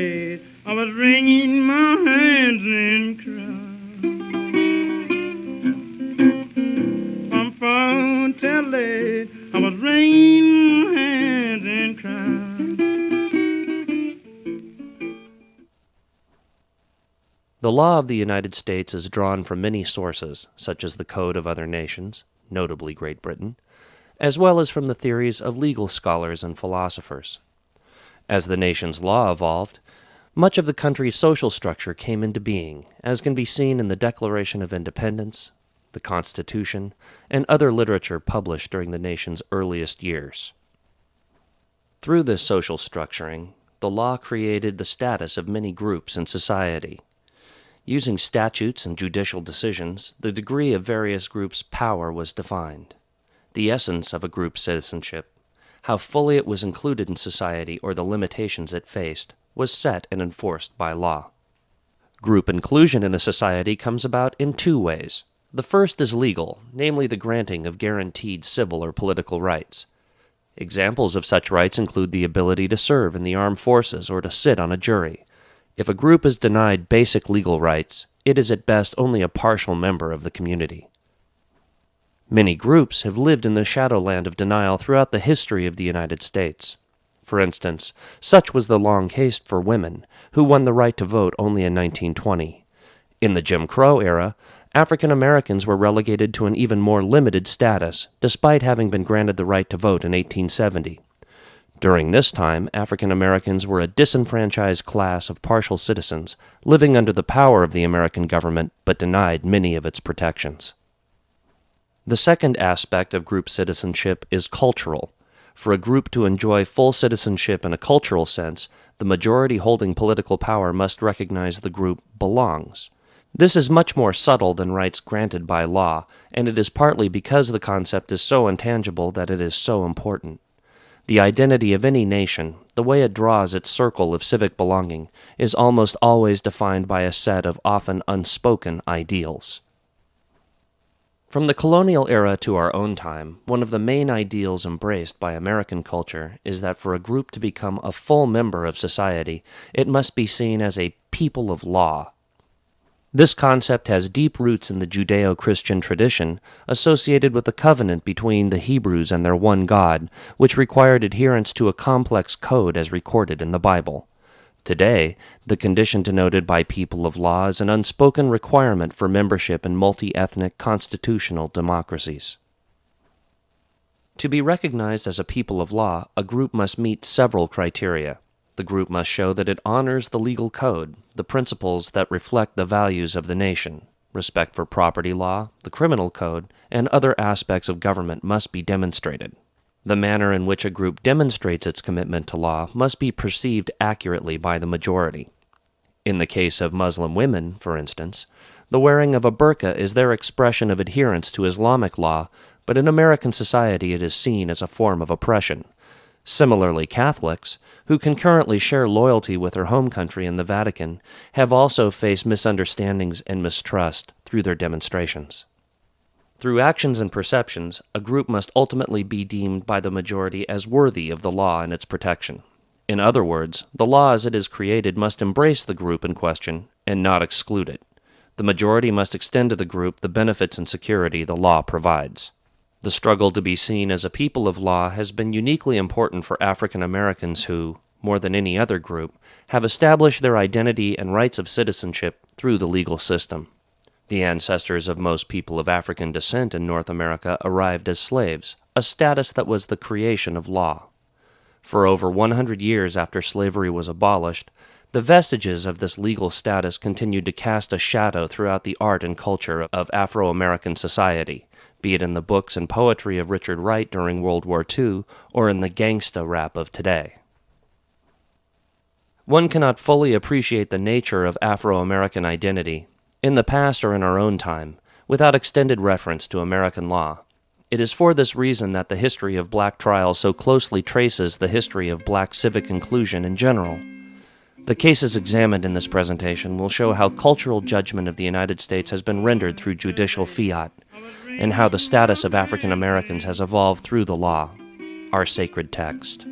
late, I was wringing my hands and crying. From far till late, I was wringing my hands and crying. The law of the United States is drawn from many sources, such as the code of other nations, notably Great Britain, as well as from the theories of legal scholars and philosophers. As the nation's law evolved, much of the country's social structure came into being, as can be seen in the Declaration of Independence, the Constitution, and other literature published during the nation's earliest years. Through this social structuring, the law created the status of many groups in society. Using statutes and judicial decisions, the degree of various groups' power was defined. The essence of a group's citizenship, how fully it was included in society or the limitations it faced, was set and enforced by law. Group inclusion in a society comes about in two ways. The first is legal, namely the granting of guaranteed civil or political rights. Examples of such rights include the ability to serve in the armed forces or to sit on a jury. If a group is denied basic legal rights, it is at best only a partial member of the community. Many groups have lived in the shadowland of denial throughout the history of the United States. For instance, such was the long case for women, who won the right to vote only in 1920. In the Jim Crow era, African Americans were relegated to an even more limited status, despite having been granted the right to vote in 1870. During this time, African Americans were a disenfranchised class of partial citizens, living under the power of the American government, but denied many of its protections. The second aspect of group citizenship is cultural. For a group to enjoy full citizenship in a cultural sense, the majority holding political power must recognize the group belongs. This is much more subtle than rights granted by law, and it is partly because the concept is so intangible that it is so important. The identity of any nation, the way it draws its circle of civic belonging, is almost always defined by a set of often unspoken ideals. From the colonial era to our own time, one of the main ideals embraced by American culture is that for a group to become a full member of society, it must be seen as a people of law. This concept has deep roots in the Judeo-Christian tradition associated with the covenant between the Hebrews and their one God, which required adherence to a complex code as recorded in the Bible. Today, the condition denoted by people of law is an unspoken requirement for membership in multi-ethnic constitutional democracies. To be recognized as a people of law, a group must meet several criteria. The group must show that it honors the legal code, the principles that reflect the values of the nation. Respect for property law, the criminal code, and other aspects of government must be demonstrated. The manner in which a group demonstrates its commitment to law must be perceived accurately by the majority. In the case of Muslim women, for instance, the wearing of a burqa is their expression of adherence to Islamic law, but in American society it is seen as a form of oppression. Similarly, Catholics, who concurrently share loyalty with their home country and the Vatican, have also faced misunderstandings and mistrust through their demonstrations. Through actions and perceptions, a group must ultimately be deemed by the majority as worthy of the law and its protection. In other words, the law as it is created must embrace the group in question and not exclude it. The majority must extend to the group the benefits and security the law provides. The struggle to be seen as a people of law has been uniquely important for African Americans who, more than any other group, have established their identity and rights of citizenship through the legal system. The ancestors of most people of African descent in North America arrived as slaves, a status that was the creation of law. For over 100 years after slavery was abolished, the vestiges of this legal status continued to cast a shadow throughout the art and culture of Afro-American society, be it in the books and poetry of Richard Wright during World War II or in the gangsta rap of today. One cannot fully appreciate the nature of Afro-American identity, in the past or in our own time, without extended reference to American law. It is for this reason that the history of black trials so closely traces the history of black civic inclusion in general. The cases examined in this presentation will show how cultural judgment of the United States has been rendered through judicial fiat, and how the status of African Americans has evolved through the law, our sacred text.